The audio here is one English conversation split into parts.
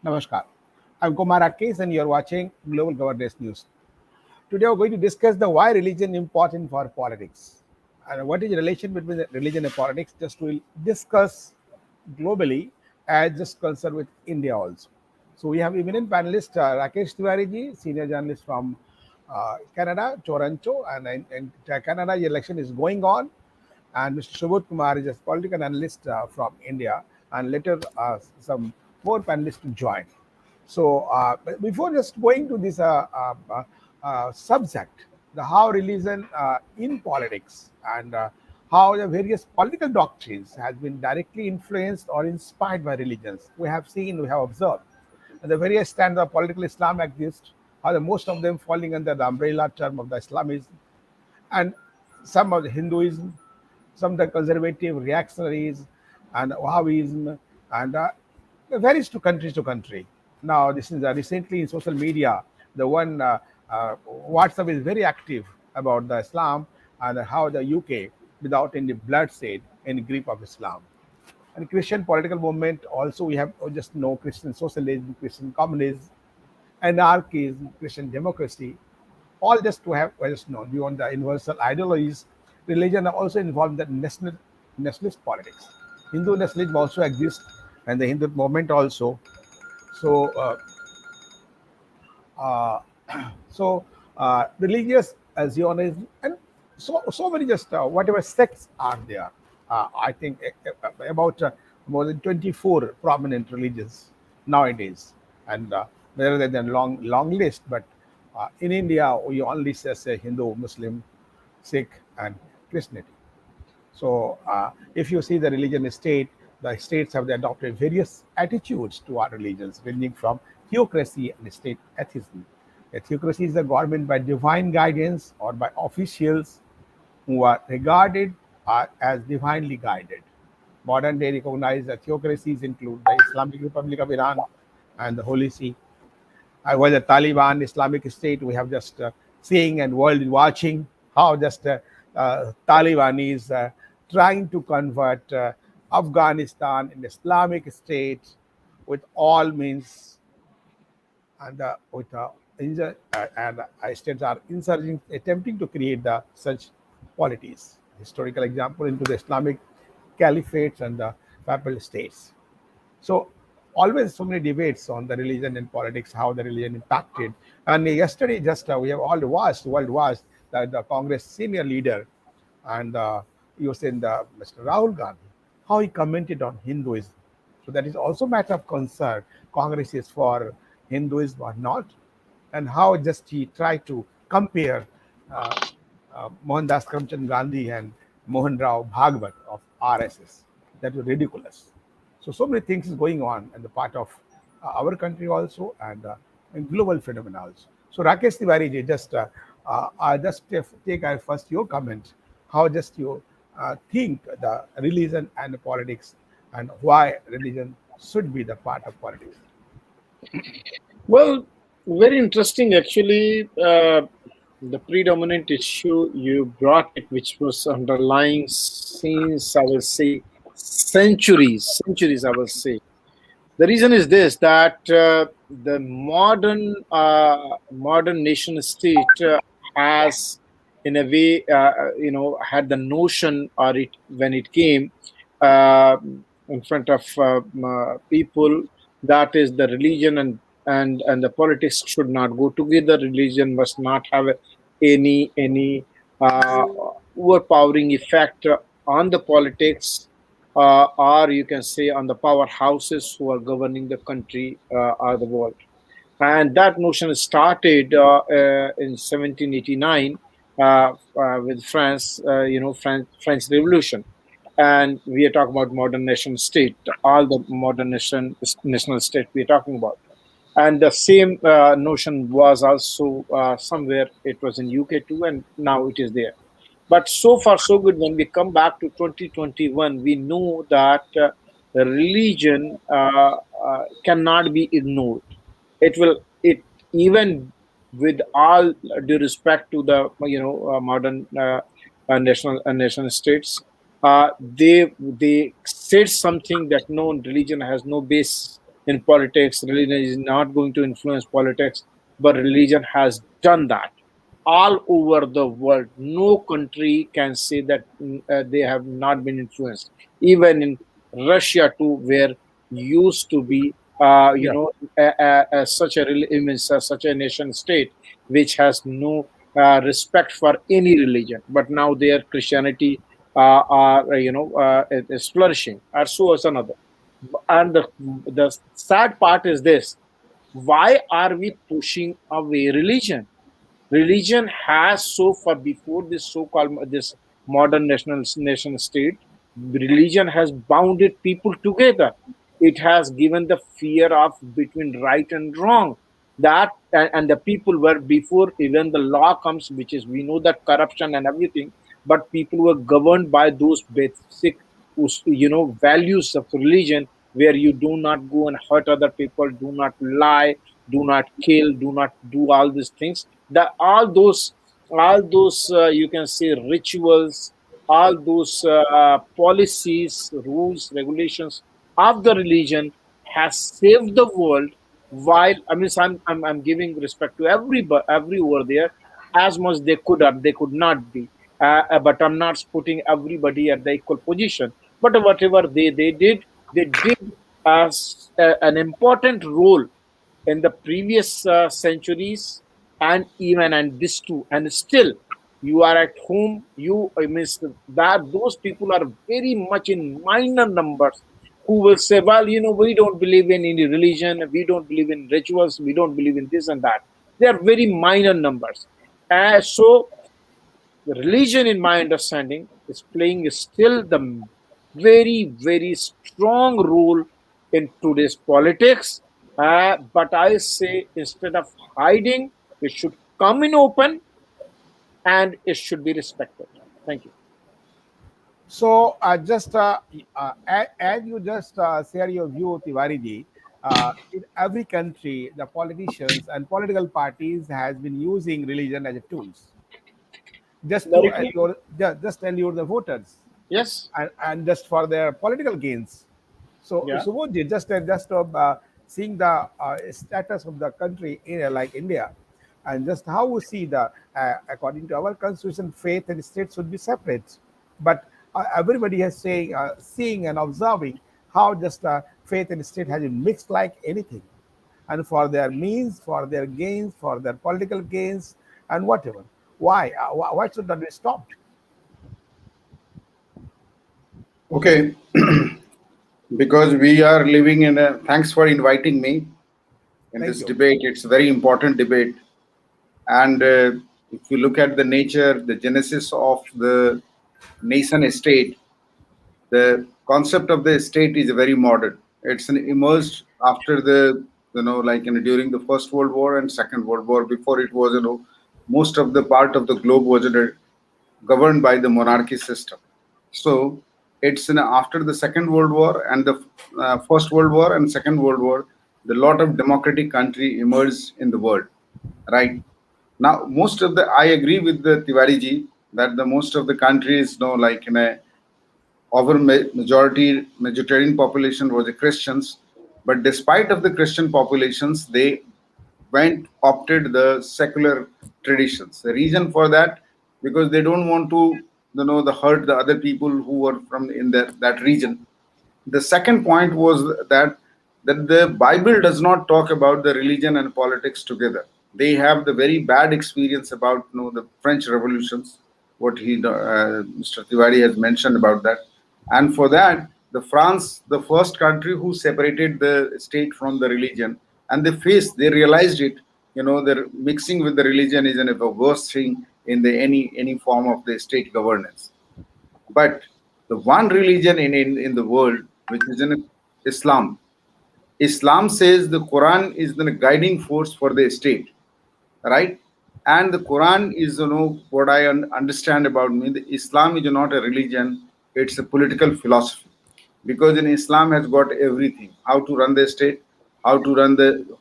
Namaskar. I'm Kumar Rakesh and you're watching Global Governance News. Today we're going to discuss the why religion important for politics and what is the relation between the religion and politics. Just we'll discuss globally as just concerned with India also. So we have eminent panelist Rakesh Tiwari ji, senior journalist from Canada, Toronto, and in Canada the election is going on, and Mr. Subodh Kumar is a political analyst from India, and later some more panelists to join. So but before just going to this subject, the how religion in politics and how the various political doctrines has been directly influenced or inspired by religions. We have seen, we have observed, and the various strands of political Islam exist, how the most of them falling under the umbrella term of the Islamism, and some of the Hinduism, some of the conservative reactionaries, and Wahhabism, and it varies to country. Now, this is recently in social media, the one WhatsApp is very active about the Islam and how the UK, without any bloodshed, in grip of Islam. And Christian political movement also we have just know Christian socialism, Christian communism, anarchism, Christian democracy, all just to have just known beyond the universal ideologies. Religion are also involved in the nationalist politics. Hindu nationalism also exists, and the Hindu movement also. So, uh, religious Zionism and so many just whatever sects are there. I think about more than 24 prominent religions nowadays, and rather than long list. But in India, we only say Hindu, Muslim, Sikh, and Christianity. So, if you see the states have adopted various attitudes to our religions, ranging from theocracy and state atheism. A theocracy is a government by divine guidance or by officials who are regarded as divinely guided. Modern day recognized theocracies include the Islamic Republic of Iran and the Holy See. While the Taliban, Islamic State, we have just seeing and world watching how just Taliban is trying to convert Afghanistan in Islamic State with all means, and with and states are insurging, attempting to create the such polities. Historical example into the Islamic caliphates and the papal states. So always so many debates on the religion and politics, how the religion impacted. And yesterday, just we have all watched, world watched that the Congress senior leader and you was in the Mr. Rahul Gandhi, how he commented on Hinduism. So that is also matter of concern. Congress is for Hinduism or not, and how just he tried to compare uh, Mohandas Karamchand Gandhi and Mohan Rao Bhagwat of RSS. That was ridiculous. So many things is going on in the part of our country also, and global phenomena also. So Rakesh Tiwari ji, just take first your comment. How just you think the religion and the politics, and why religion should be the part of politics? Well, very interesting actually. The predominant issue you brought it, which was underlying since I will say centuries, I will say. The reason is this that the modern nation state has, in a way, had the notion, or it when it came uh, in front of people, that is the religion and the politics should not go together. Religion must not have any uh, overpowering effect on the politics, or you can say on the powerhouses who are governing the country or the world. And that notion started in 1789 with France, French Revolution. And we are talking about modern nation state, all the modern national state we are talking about. And the same notion was also somewhere, it was in UK too, and now it is there. But so far, so good. When we come back to 2021, we know that religion cannot be ignored. It will, it even with all due respect to the modern nation states, they said something that no religion has no base. in politics. Religion is not going to influence politics, but religion has done that all over the world. No country can say that they have not been influenced. Even in Russia too, where used to be, Yeah. such a such a nation state which has no respect for any religion, but now their Christianity are is flourishing. Or so is another. And the sad part is this: why are we pushing away religion? Religion has so far, before this so-called this modern national nation state, religion has bounded people together. It has given the fear of between right and wrong. That and the people were, before even the law comes, which is, we know that corruption and everything, but people were governed by those basic values of religion, where you do not go and hurt other people, do not lie, do not kill, do not do all these things. That all those you can say rituals, all those policies, rules, regulations of the religion has saved the world. While I mean, I'm giving respect to every over there, as much they could have, they could not be. But I'm not putting everybody at the equal position. But whatever they did as an important role in the previous centuries, and even and this too, and still you are at home. You I mean that those people are very much in minor numbers who will say, well, we don't believe in any religion, we don't believe in rituals, we don't believe in this and that. They are very minor numbers. So the religion, in my understanding, is playing still the very, very strong role in today's politics. But I say, instead of hiding, it should come in open, and it should be respected. Thank you. So, just as you just share your view, Tiwariji, in every country, the politicians and political parties has been using religion as a tools just to Very true. allure, just allure the voters, Yes. and just for their political gains. So, Yeah. Subodhji, just seeing the status of the country in like India, and just how we see the according to our constitution, faith and state should be separate, but everybody has saying, seeing and observing how just faith and state has been mixed like anything, and for their means, for their gains, for their political gains, and whatever. Why? Why should that be stopped? Okay, because we are living in a. Thanks for inviting me in Thank this you. debate. It's a very important debate. And if you look at the nature, the genesis of the nation state, the concept of the state is very modern. It's an emerged after the, during the First World War and Second World War. Before it was, most of the part of the globe was governed by the monarchy system. So it's after the Second World War and the First World War and Second World War, the lot of democratic country emerged in the world, right? Now, most of the I agree with the Tiwari ji that the most of the countries, like in a over majority vegetarian population was the Christians, but despite of the Christian populations, they went opted the secular traditions. The reason for that, because they don't want to the hurt the other people who were from in that region. The second point was that the Bible does not talk about the religion and politics together. They have the very bad experience about the French revolutions, what Mr. Tiwari has mentioned about that. And for that, the France, the first country who separated the state from the religion, and they realized it. The mixing with the religion is a worst thing in the any form of the state governance. But the one religion in the world, which is in Islam, Islam says the Quran is the guiding force for the state, right? And the Quran is, what I understand about me, the Islam is not a religion, it's a political philosophy. Because in Islam has got everything: how to run the state, how to run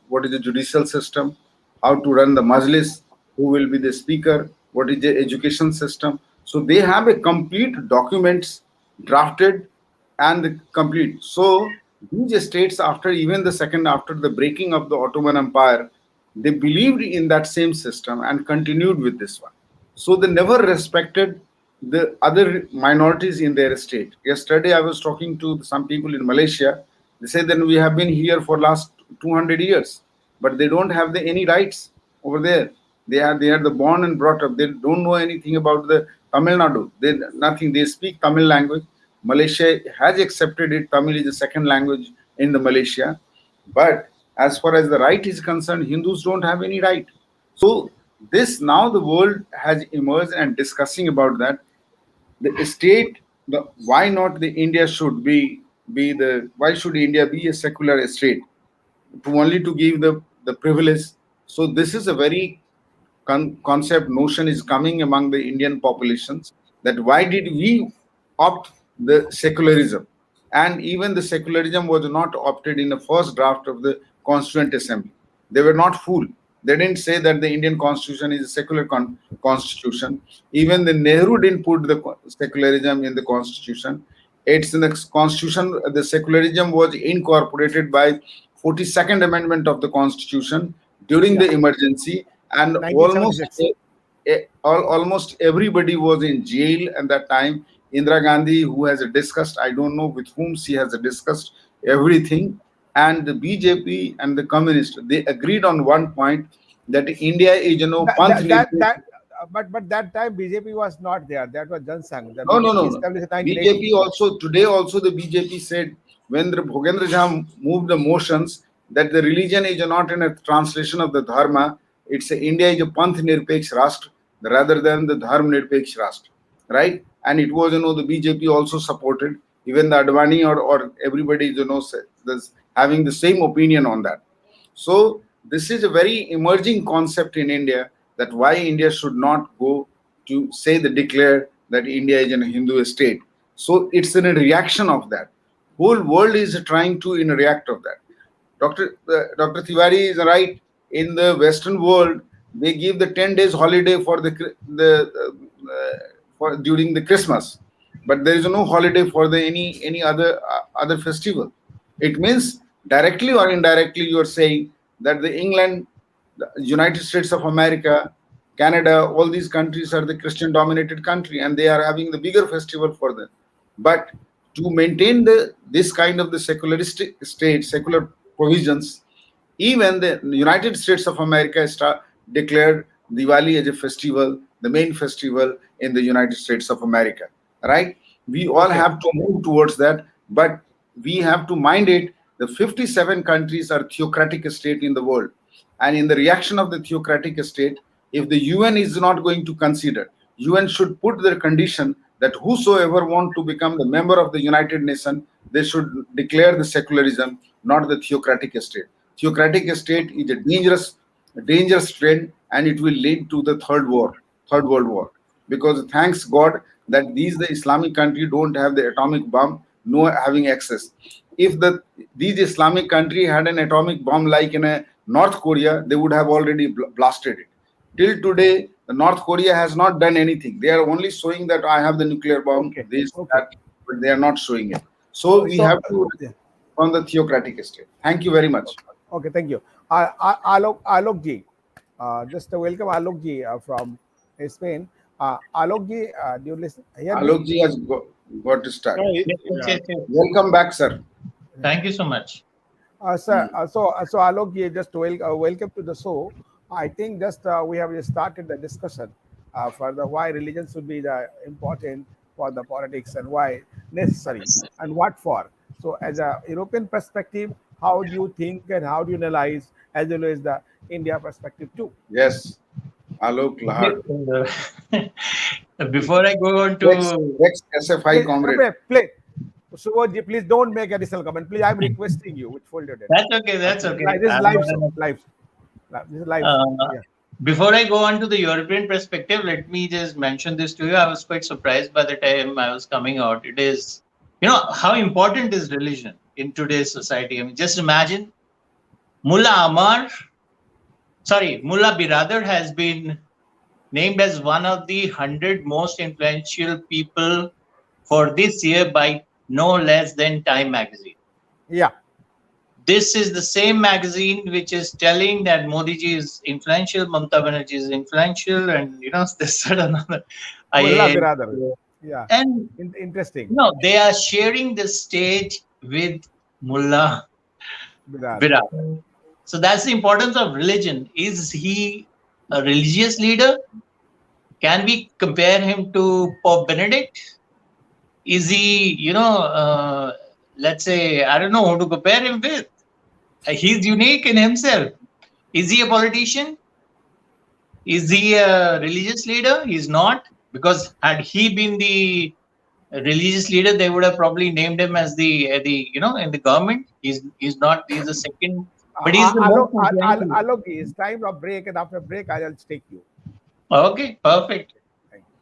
what is the judicial system, how to run the majlis, who will be the speaker, what is the education system. So they have a complete documents drafted and complete. So these states, after even after the breaking of the Ottoman Empire, they believed in that same system and continued with this one. So they never respected the other minorities in their state. Yesterday, I was talking to some people in Malaysia. They said that we have been here for last 200 years, but they don't have any rights over there. They are the born and brought up. They don't know anything about the Tamil Nadu. They nothing. They speak Tamil language. Malaysia has accepted it. Tamil is the second language in the Malaysia. But as far as the right is concerned, Hindus don't have any right. So this now the world has emerged and discussing about that. The state, why not the India should be the why should India be a secular state to only to give the privilege? So this is a very concept notion is coming among the Indian populations, that why did we opt the secularism? And even the secularism was not opted in the first draft of the Constituent Assembly. They were not fooled. They didn't say that the Indian Constitution is a secular constitution. Even the Nehru didn't put the secularism in the Constitution. It's in the Constitution. The secularism was incorporated by 42nd Amendment of the Constitution during the emergency, and 1976. almost everybody was in jail at that time. Indira Gandhi, who has discussed, I don't know with whom she has discussed everything, and the BJP and the communists, they agreed on one point, that India is But that time BJP was not there. That was Jan Sangh. The No. BJP established in 1980. BJP also, today also the BJP said, when the Bhogendra Jha moved the motions, that the religion is not in a translation of the dharma, India is a Panth Nirpeksh Rashtra rather than the Dharm Nirpeksh Rashtra, right? And it was, the BJP also supported, even the Advani or everybody, having the same opinion on that. So this is a very emerging concept in India, that why India should not go to declare that India is a Hindu state. So it's in a reaction of that. Whole world is trying to react of that. Dr. Tiwari is right. In the Western world, they give the 10 days holiday for during the Christmas, but there is no holiday for any other festival. It means directly or indirectly you are saying that the England, the United States of America, Canada, all these countries are the Christian dominated country, and they are having the bigger festival for them. But to maintain this kind of the secularistic state, secular provisions, even the United States of America declared Diwali as a festival, the main festival in the United States of America, right? We all have to move towards that, but we have to mind it. The 57 countries are theocratic state in the world. And in the reaction of the theocratic state, if the UN is not going to consider, UN should put their condition that whosoever want to become the member of the United Nations, they should declare the secularism, not the theocratic state. Theocratic state is a dangerous trend, and it will lead to the third world war. Because thanks God that the Islamic country don't have the atomic bomb, no having access. If these Islamic country had an atomic bomb like in North Korea, they would have already blasted it. Till today, the North Korea has not done anything. They are only showing that I have the nuclear bomb, that, but they are not showing it. So we have to on the theocratic state. Thank you very much. Okay, thank you. Alok ji, just welcome Alok ji from Spain. Alok ji, do you listen? Alok ji has got to start. Yes. Welcome back, sir. Thank you so much. Sir, so Alok ji, just welcome to the show. I think just we have just started the discussion for the why religion should be the important for the politics and why necessary and what for. So as a European perspective, how do you think and how do you analyze, as well as the India perspective too? Yes, Alok Lahar. Before I go on to SFI comrade. Play. Subodh, please don't make additional comment. Please, I'm requesting you. Which folder? That's okay. This is live. This is live. Before I go on to the European perspective, let me just mention this to you. I was quite surprised by the time I was coming out. It is, how important is religion in today's society? I mean, just imagine Mullah Biradar has been named as one of the 100 most influential people for this year by no less than Time magazine. Yeah. This is the same magazine which is telling that Modi ji is influential, Mamata Banerjee is influential, and this and another. Mullah IAS. Biradar. Yeah. And Interesting. they are sharing the stage with Mullah Biradar. Biradar. So that's the importance of religion. Is he a religious leader? Can we compare him to Pope Benedict? Is he, let's say, I don't know who to compare him with. He's unique in himself. Is he a politician? Is he a religious leader? He's not, because had he been the religious leader, they would have probably named him as the in the government. He's not. He's the second, but he's the most influential. Alok, it's time of break, and after break, I'll take you. Okay, perfect. Thank you.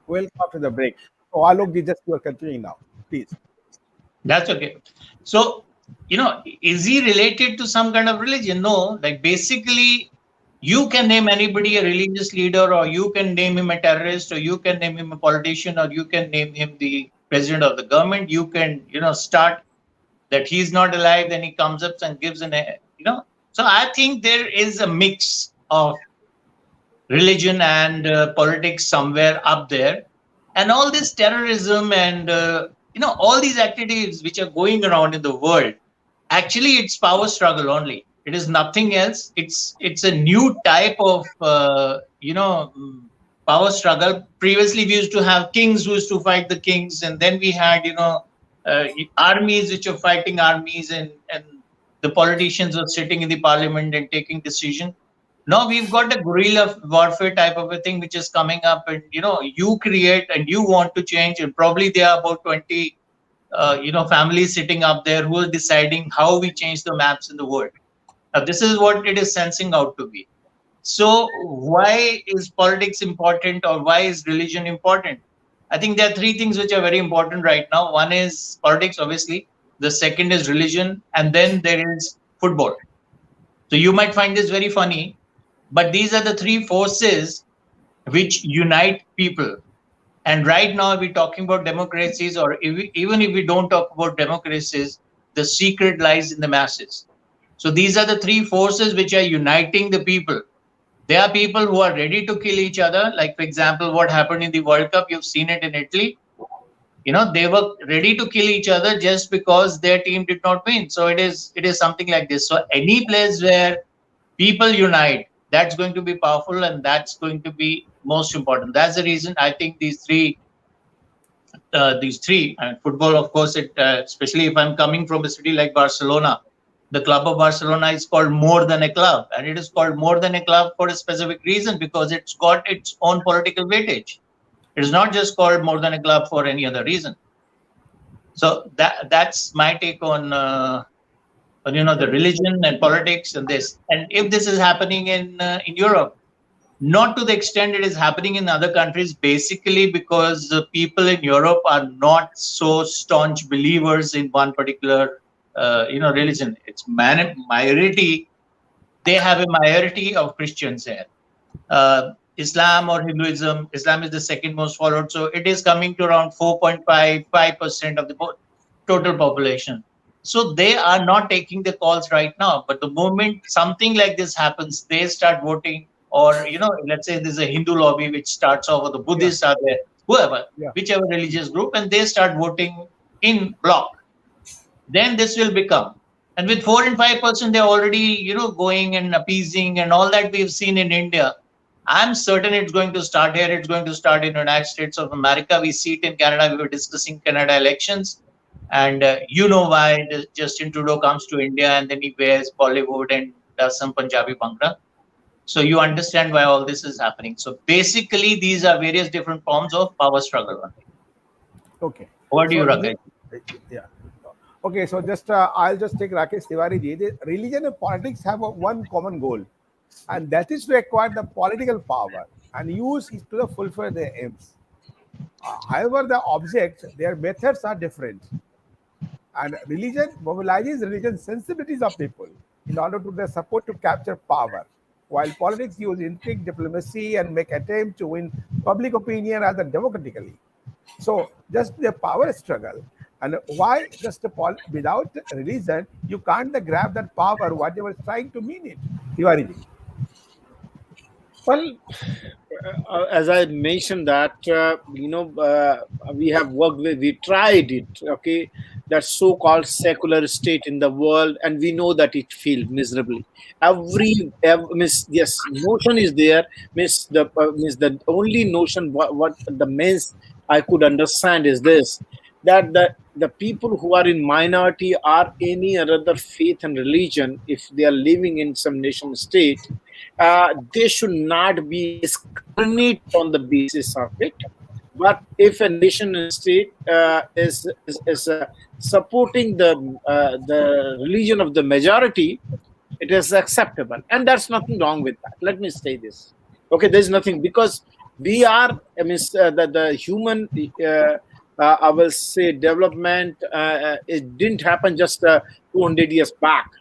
Welcome after the break. So, Alok, you are continuing now. Please. That's okay. So, is he related to some kind of religion? No. Like, basically, you can name anybody a religious leader, or you can name him a terrorist, or you can name him a politician, or you can name him the president of the government. You can, start that he's not alive, then he comes up and gives So I think there is a mix of religion and politics somewhere up there. And all this terrorism and, all these activities which are going around in the world, actually it's power struggle only. It is nothing else. It's a new type of, power struggle. Previously, we used to have kings who used to fight the kings. And then we had, armies which are fighting armies, and the politicians are sitting in the parliament and taking decision. Now we've got a guerrilla warfare type of a thing which is coming up, and you create and you want to change, and probably there are about 20 families sitting up there who are deciding how we change the maps in the world. Now this is what it is sensing out to be. So why is politics important, or why is religion important? I think there are three things which are very important right now. One is politics, obviously. The second is religion, and then there is football. So you might find this very funny, but these are the three forces which unite people. And right now, we're talking about democracies, or even if we don't talk about democracies, the secret lies in the masses. So these are the three forces which are uniting the people. There are people who are ready to kill each other. Like, for example, what happened in the World Cup, you've seen it in Italy. They were ready to kill each other just because their team did not win. So it is something like this. So any place where people unite, that's going to be powerful, and that's going to be most important. That's the reason I think these three, and football, of course, especially if I'm coming from a city like Barcelona, the club of Barcelona is called more than a club, and it is called more than a club for a specific reason, because it's got its own political weightage. It is not just called more than a club for any other reason. So that's my take on the religion and politics and this. And if this is happening in Europe, not to the extent it is happening in other countries, basically because the people in Europe are not so staunch believers in one particular religion. It's minority. They have a majority of Christians here. Islam or Hinduism, Islam is the second most followed. So it is coming to around 4.55% of the total population. So they are not taking the calls right now. But the moment something like this happens, they start voting. Or, let's say there's a Hindu lobby which starts off, or the Buddhists are there, whoever, whichever religious group, and they start voting in block. Then this will become. And with 4 and 5%, they're already, going and appeasing and all that we've seen in India. I'm certain it's going to start here. It's going to start in the United States of America. We see it in Canada. We were discussing Canada elections. And you know why Justin Trudeau comes to India and then he wears Bollywood and does some Punjabi Bhangra. So you understand why all this is happening. So basically, these are various different forms of power struggle. Okay. What do you, So, Rakesh? yeah. Okay, so just I'll just take Rakesh Tiwari ji. Religion and politics have one common goal, and that is to acquire the political power and use it to fulfill their aims. However, the objects, their methods are different. And religion mobilizes religion sensibilities of people in order to their support to capture power, while politics use intrigue, diplomacy, and make attempt to win public opinion rather democratically. So just the power struggle. And why just without religion, you can't grab that power, whatever is trying to mean it. Tiwari ji. Well, as I mentioned that we have worked with, we tried it. Okay, that so-called secular state in the world, and we know that it failed miserably. Miss, yes, notion is there. Miss the only notion what the means I could understand is this, that the people who are in minority or any other faith and religion, if they are living in some nation state, they should not be discriminated on the basis of it. But if a nation and state is supporting the religion of the majority, it is acceptable, and there's nothing wrong with that. Let me say this. Okay, there's nothing, because we are. I mean, the human. I will say development. It didn't happen just 200 years back.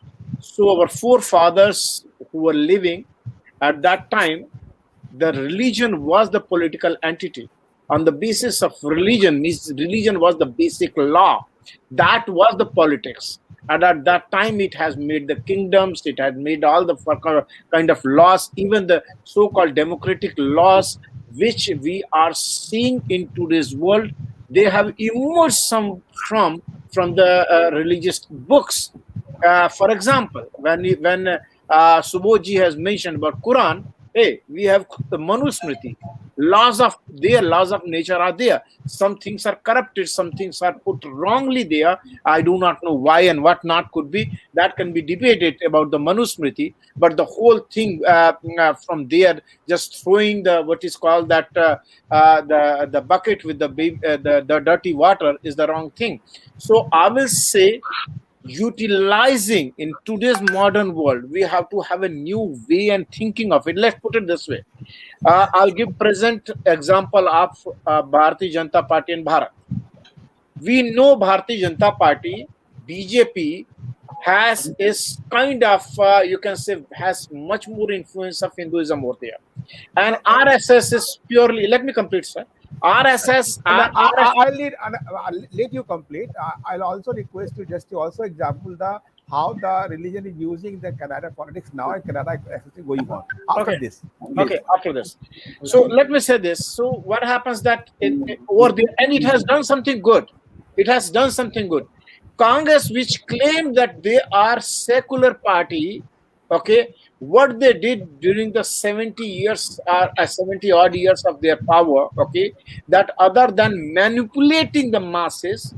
So our forefathers who were living at that time, the religion was the political entity. On the basis of religion, religion was the basic law. That was the politics. And at that time, it has made the kingdoms, it had made all the kind of laws, even the so-called democratic laws, which we are seeing in today's world. They have emerged from the religious books. For example, when Subodhji has mentioned about Quran, hey, we have the Manusmriti. Laws of nature are there. Some things are corrupted, some things are put wrongly there. I do not know why and what not could be. That can be debated about the Manusmriti. But the whole thing from there, just throwing the what is called that the bucket with the dirty water is the wrong thing. So I will say, utilizing in today's modern world, we have to have a new way and thinking of it. Let's put it this way. I'll give present example of Bharatiya Janata Party in Bharat. We know Bharatiya Janata Party, BJP, has is kind of you can say has much more influence of Hinduism over there, and RSS is purely. Let me complete, sir. RSS. I'll let you complete. I'll also request you just to also example how the religion is using the Canada politics now and Canada is going on after this. Okay, after this. So let me say this. So what happens that over there, and it has done something good. It has done something good. Congress, which claimed that they are secular party, okay, what they did during the 70 years or 70 odd years of their power, okay, that other than manipulating the masses,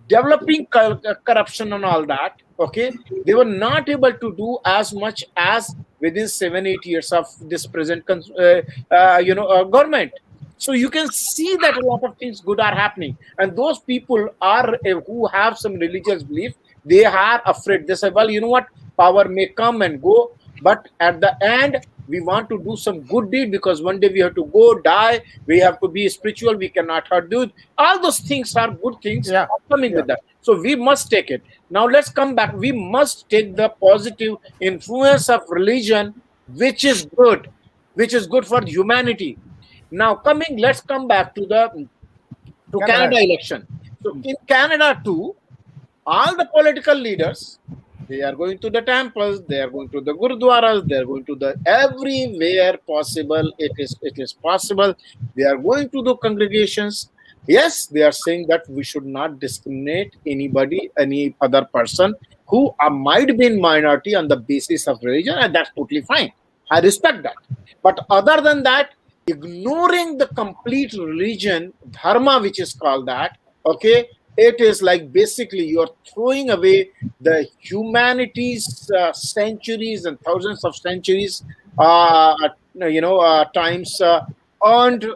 developing corruption and all that, okay, they were not able to do as much as within 7-8 years of this present government. So you can see that a lot of things good are happening, and those people are who have some religious belief, they are afraid. They say, well, you know what, power may come and go, but at the end we want to do some good deed, because one day we have to go die, we have to be spiritual, we cannot hurt dude. All those things are good things coming with that. So we must take it. Now let's come back. We must take the positive influence of religion, which is good for humanity. Now let's come back to Canada election. So in Canada too, all the political leaders, they are going to the temples, they are going to the gurudwaras, they are going to the everywhere possible. It is possible. They are going to the congregations. Yes, they are saying that we should not discriminate anybody, any other person who might be in minority on the basis of religion, and that's totally fine. I respect that. But other than that, ignoring the complete religion, dharma, which is called that, okay, it is like basically you're throwing away the humanity's centuries and thousands of centuries times earned,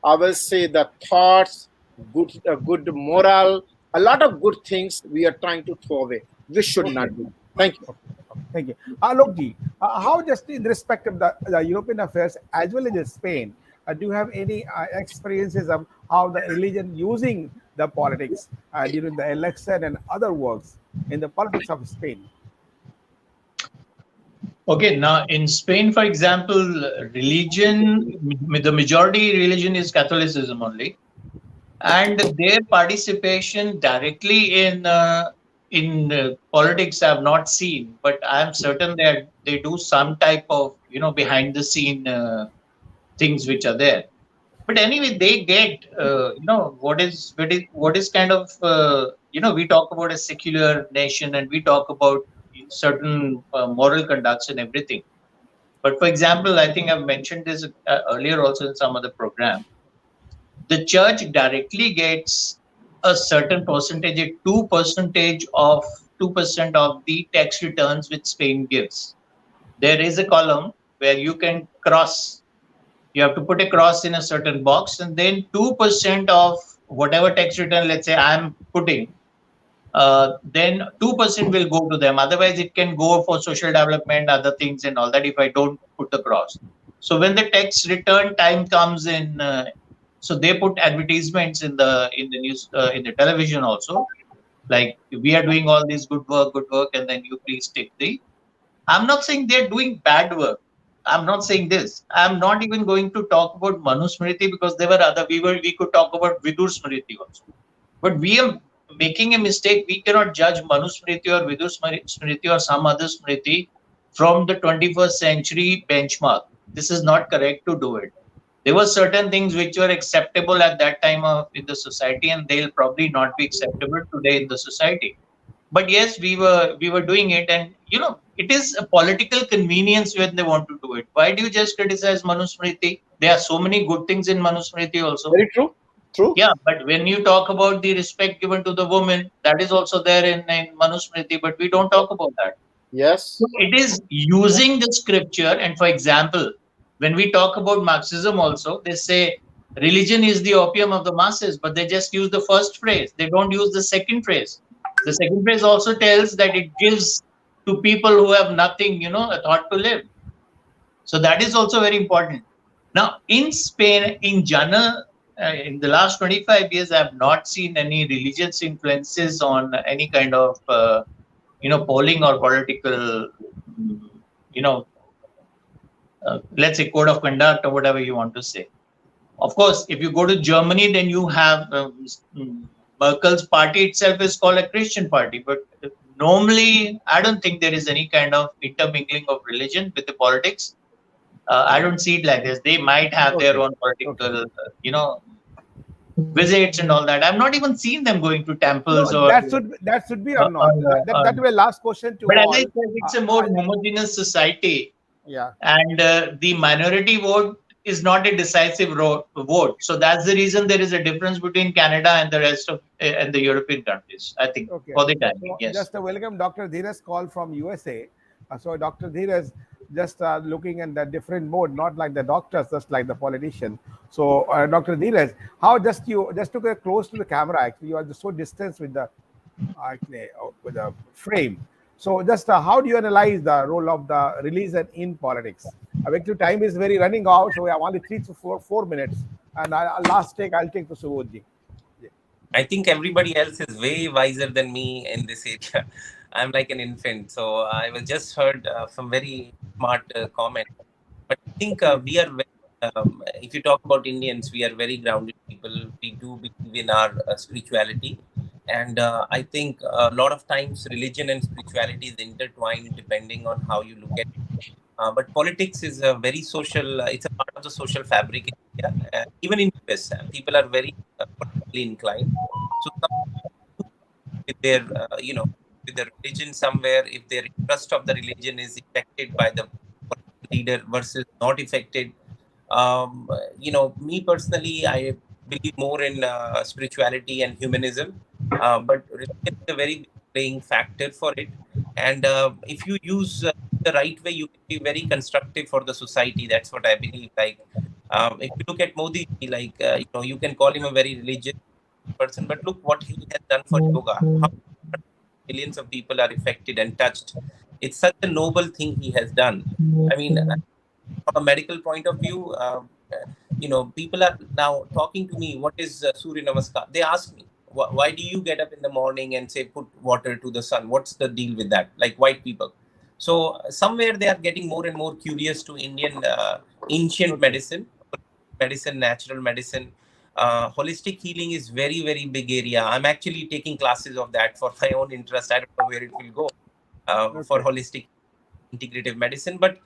I will say, the thoughts, good moral, a lot of good things we are trying to throw away. We should Okay. not do. Thank you. Okay. Okay. Thank you. Alokji, how just in respect of the European affairs as well as Spain, do you have any experiences of how the religion using the politics during the election and other works in the politics of Spain? Okay, now in Spain, for example, the majority religion is Catholicism only, and their participation directly in politics I've not seen, but I'm certain that they do some type of behind the scene things which are there. But anyway, they get what is kind of we talk about a secular nation and we talk about certain moral conducts and everything. But for example, I think I've mentioned this earlier also in some other program. The church directly gets a certain percentage, a 2% of the tax returns which Spain gives. There is a column where you can cross. You have to put a cross in a certain box, and then 2% of whatever tax return, let's say I'm putting, then 2% will go to them. Otherwise, it can go for social development, other things, and all that if I don't put the cross. So when the tax return time comes in, so they put advertisements in the news, in the television also, like we are doing all this good work, and then you please take the. I'm not saying they're doing bad work. I'm not saying this. I'm not even going to talk about Manusmriti because there were other. We could talk about Vidur Smriti also. But we are making a mistake. We cannot judge Manusmriti or Vidur Smriti or some other Smriti from the 21st century benchmark. This is not correct to do it. There were certain things which were acceptable at that time in the society, and they'll probably not be acceptable today in the society. But yes, we were doing it, and it is a political convenience when they want to do it. Why do you just criticize Manusmriti? There are so many good things in Manusmriti also. Very true. True. Yeah, but when you talk about the respect given to the woman, that is also there in Manusmriti, but we don't talk about that. Yes. So it is using the scripture, and for example, when we talk about Marxism also, they say religion is the opium of the masses, but they just use the first phrase. They don't use the second phrase. The second phrase also tells that it gives to people who have nothing, a thought to live. So that is also very important. Now, in Spain, in general, in the last 25 years, I have not seen any religious influences on any kind of, polling or political, let's say code of conduct or whatever you want to say. Of course, if you go to Germany, then you have Merkel's party itself is called a Christian party, but normally I don't think there is any kind of intermingling of religion with the politics. I don't see it like this. They might have their own political, visits and all that. I've not even seen them going to temples No, or. that should be or not. That will be a last question to But as all. I said, it's a more homogeneous society, Yeah. and the minority vote is not a decisive vote. So that's the reason there is a difference between Canada and the rest of and the European countries, I think, Okay. for the time So being. Yes. just welcome Dr. Dheeraj call from USA. So Dr. Dheeraj just looking at the different mode, not like the doctors, just like the politician. So Dr. Dheeraj, how just to get close to the camera, actually, you are just so distant with the with the frame. So just how do you analyze the role of the religion in politics? Actually, time is very running out, so we have only 3 to 4 minutes. And I'll take to Subodhji. I think everybody else is way wiser than me in this area. I'm like an infant, so I was just heard some very smart comment. But I think we are very, if you talk about Indians, we are very grounded people. We do believe in our spirituality. And I think a lot of times religion and spirituality is intertwined depending on how you look at it. But politics is a very social, it's a part of the social fabric in India. Even in US, people are very politically inclined. So with their, with the religion somewhere, if their interest of the religion is affected by the leader versus not affected, me personally, I believe more in spirituality and humanism, but religion is a very big playing factor for it. And if you use the right way, you can be very constructive for the society. That's what I believe. Like, if you look at Modi, like, you can call him a very religious person, but look what he has done for yoga. How millions of people are affected and touched. It's such a noble thing he has done. I mean, from a medical point of view, people are now talking to me, what is Surya Namaskar? They ask me, why do you get up in the morning and say, put water to the sun? What's the deal with that? Like white people. So somewhere they are getting more and more curious to Indian ancient medicine, natural medicine. Holistic healing is very, very big area. I'm actually taking classes of that for my own interest. I don't know where it will go for holistic integrative medicine. But,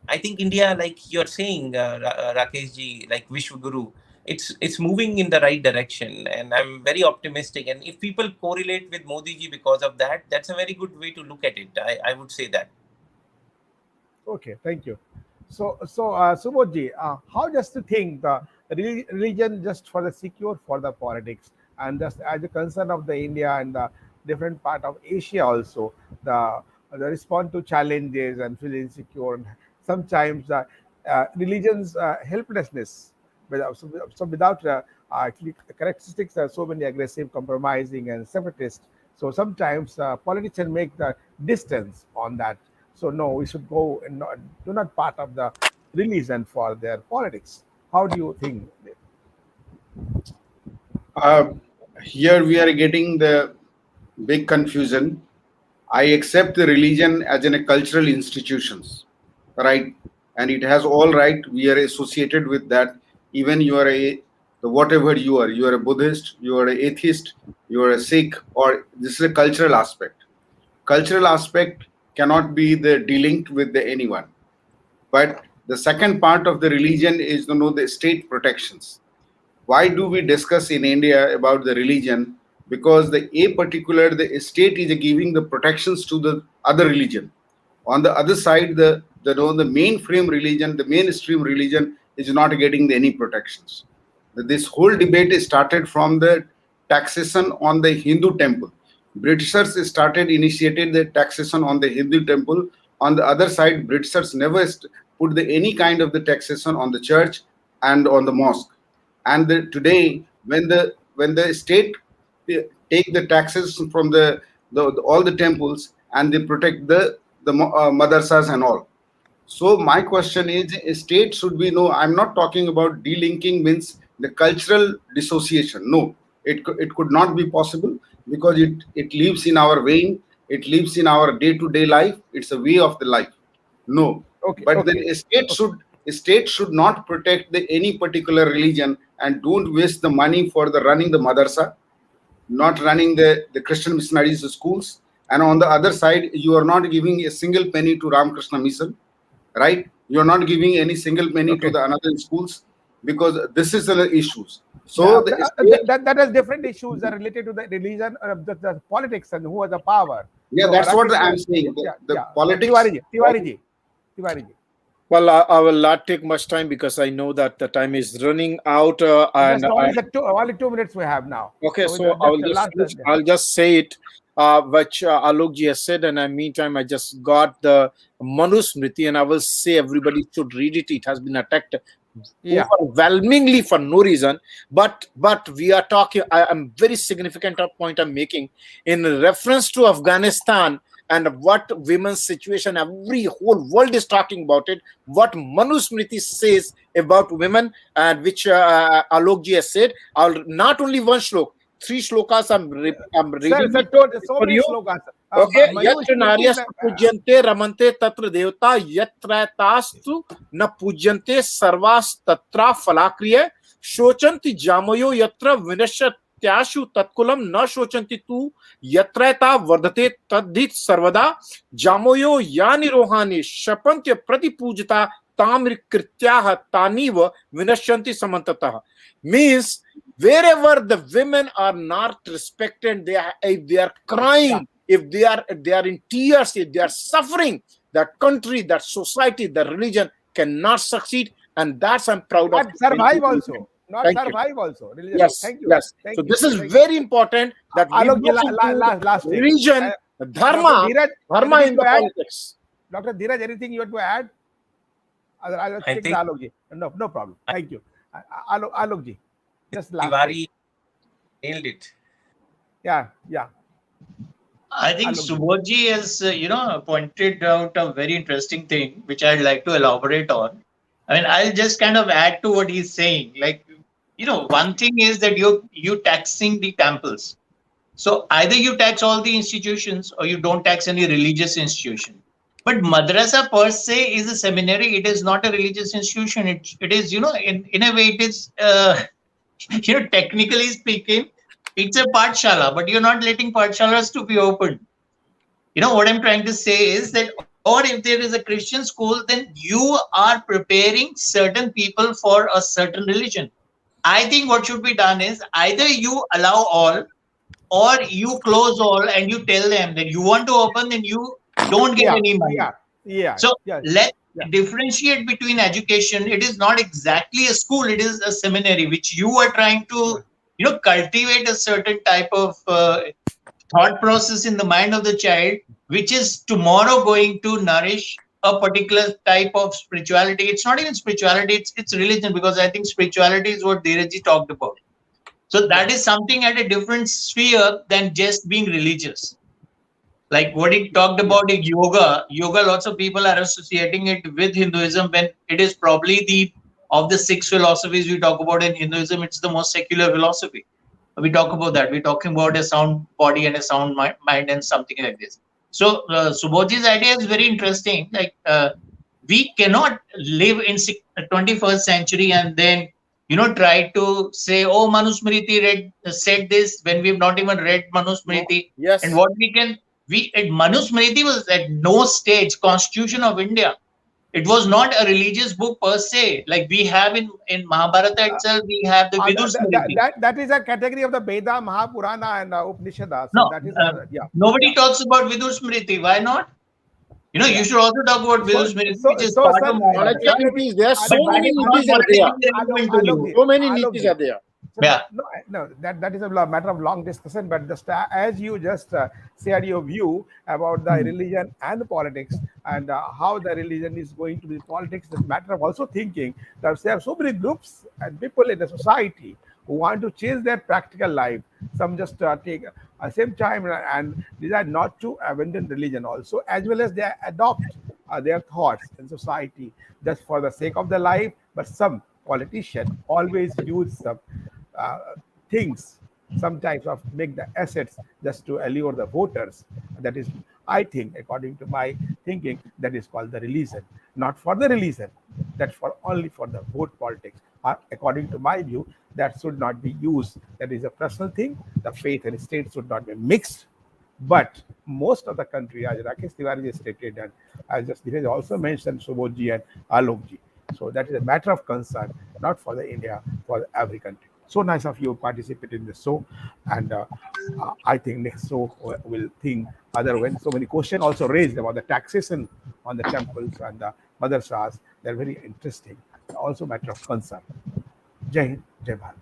I think India, like you're saying, Rakesh ji, like Vishwa Guru, it's moving in the right direction, and I'm very optimistic. And if people correlate with Modi ji because of that, that's a very good way to look at it. I would say that. Okay, thank you. So, Subodh ji, how just to think the religion just for the secure for the politics, and just as a concern of the India and the different part of Asia also, the response to challenges and feel insecure, and sometimes religion's helplessness. So without actually characteristics are so many aggressive, compromising, and separatist. So sometimes politicians make the distance on that. So no, we should go and do not part of the religion for their politics. How do you think? Here we are getting the big confusion. I accept the religion as in a cultural institutions, right? And it has all right. We are associated with that. Even you are whatever you are a Buddhist, you are an atheist, you are a Sikh, or this is a cultural aspect. Cultural aspect cannot be delinked with anyone. But the second part of the religion is the state protections. Why do we discuss in India about the religion? Because the state is giving the protections to the other religion. On the other side, the mainstream religion is not getting any protections. This whole debate started from the taxation on the Hindu temple. Britishers initiated the taxation on the Hindu temple. On the other side, Britishers never put any kind of the taxation on the church and on the mosque. And today, when the state take the taxes from all the temples and they protect the madrasas and all. So my question is, a state should be I'm not talking about delinking means the cultural dissociation. No, it could not be possible because it lives in our vein, it lives in our day-to-day life. It's a way of the life. No, then a state should not protect any particular religion and don't waste the money for running the madrasa, not running the Christian missionaries schools. And on the other side, you are not giving a single penny to Ramakrishna Mission, right? You are not giving any single penny to the another schools, because this is the issues. So that has different issues that are related to the religion, the politics, and who has the power. Yeah, so that's what I'm saying. The politics. Tiwari ji. Well, I will not take much time because I know that the time is running out. Only 2 minutes we have now. Okay, so I'll just say it, which Alok ji has said, and in the meantime, I just got the Manusmriti, and I will say everybody should read it. It has been attacked overwhelmingly for no reason, but we are talking. I am very significant point I'm making in reference to Afghanistan and what women's situation. Every whole world is talking about it. What Manusmriti says about women, and which Alok ji has said. I'll not only one shlok, 3 shlokas I'm reading. So many shlokas. Okay, yatra naryas pujyante ramante tatra devata yatra tastu na pujyante sarvas tatra falakriya shochanti jamayo yatra vinashatyashu tatkulam na shochanti tu yatrata vardhate tadhit sarvada jamoyo yani rohani shapantya pratipujata tamrikrityaha taniva vinashanti samantatah. Means wherever the women are not respected, if they are crying, if they are in tears, if they are suffering, that country, that society, the religion cannot succeed, and that's I'm proud of. Survive also. Not survive also. Religion. Yes, Thank you. yes. So this is very important that last religion Dharma, Dr. Dheeraj, dharma anything in the to add? politics. Dr. Dheeraj, anything you want to add? I'll I check think Alok ji. No problem. Thank you. Alok ji, just last thing. Tiwari nailed it. Yeah. I think Alok ji. Subodhji has, pointed out a very interesting thing, which I'd like to elaborate on. I mean, I'll just kind of add to what he's saying. Like, one thing is that you taxing the temples. So either you tax all the institutions or you don't tax any religious institution. But madrasa per se is a seminary. It is not a religious institution. It is, in a way, it is, technically speaking, it's a pathshala, but you're not letting pathshalas to be open. What I'm trying to say is that, or if there is a Christian school, then you are preparing certain people for a certain religion. I think what should be done is either you allow all, or you close all and you tell them that you want to open, then you don't get any money. So let's differentiate between education. It is not exactly a school, it is a seminary, which you are trying to cultivate a certain type of thought process in the mind of the child, which is tomorrow going to nourish a particular type of spirituality. It's not even spirituality, it's religion, because I think spirituality is what Dheerajji talked about. So that is something at a different sphere than just being religious. Like what he talked about in yoga, lots of people are associating it with Hinduism, when it is probably of the 6 philosophies we talk about in Hinduism, it's the most secular philosophy. We talk about that. We're talking about a sound body and a sound mind and something like this. So Subodhji's idea is very interesting. Like we cannot live in 21st century and then try to say, oh, Manusmriti said this when we've not even read Manusmriti. Yes. And what Manusmriti was at no stage Constitution of India. It was not a religious book per se. Like we have in Mahabharata itself, we have the Vidusmriti. That is a category of the Veda, Mahapurana, and Upanishada. So No, that is nobody talks about Vidusmriti. Why not? You should also talk about Vidusmriti, which is part of There are so many nitis are there. So many nitis are there. Yeah. No, that is a matter of long discussion. But just as you just shared your view about the religion and the politics, and how the religion is going to be politics, it's a matter of also thinking that there are so many groups and people in the society who want to change their practical life. Some just take same time and decide not to abandon religion also, as well as they adopt their thoughts in society just for the sake of their life. But some politician always use some things, sometimes of make the assets just to allure the voters. That is, I think, according to my thinking, that is called the religion. Not for the religion, that's only for the vote politics. According to my view, that should not be used. That is a personal thing. The faith and state should not be mixed. But most of the country, as Rakesh Tiwari stated, and as just Dheeraj also mentioned, Subodhji and Alokji. So that is a matter of concern, not for the India, for every country. So nice of you participate in this show, and I think next show will think other when so many questions also raised about the taxation on the temples and the madrasas. They're very interesting, also matter of concern. Jai Hind, Jai Bharat.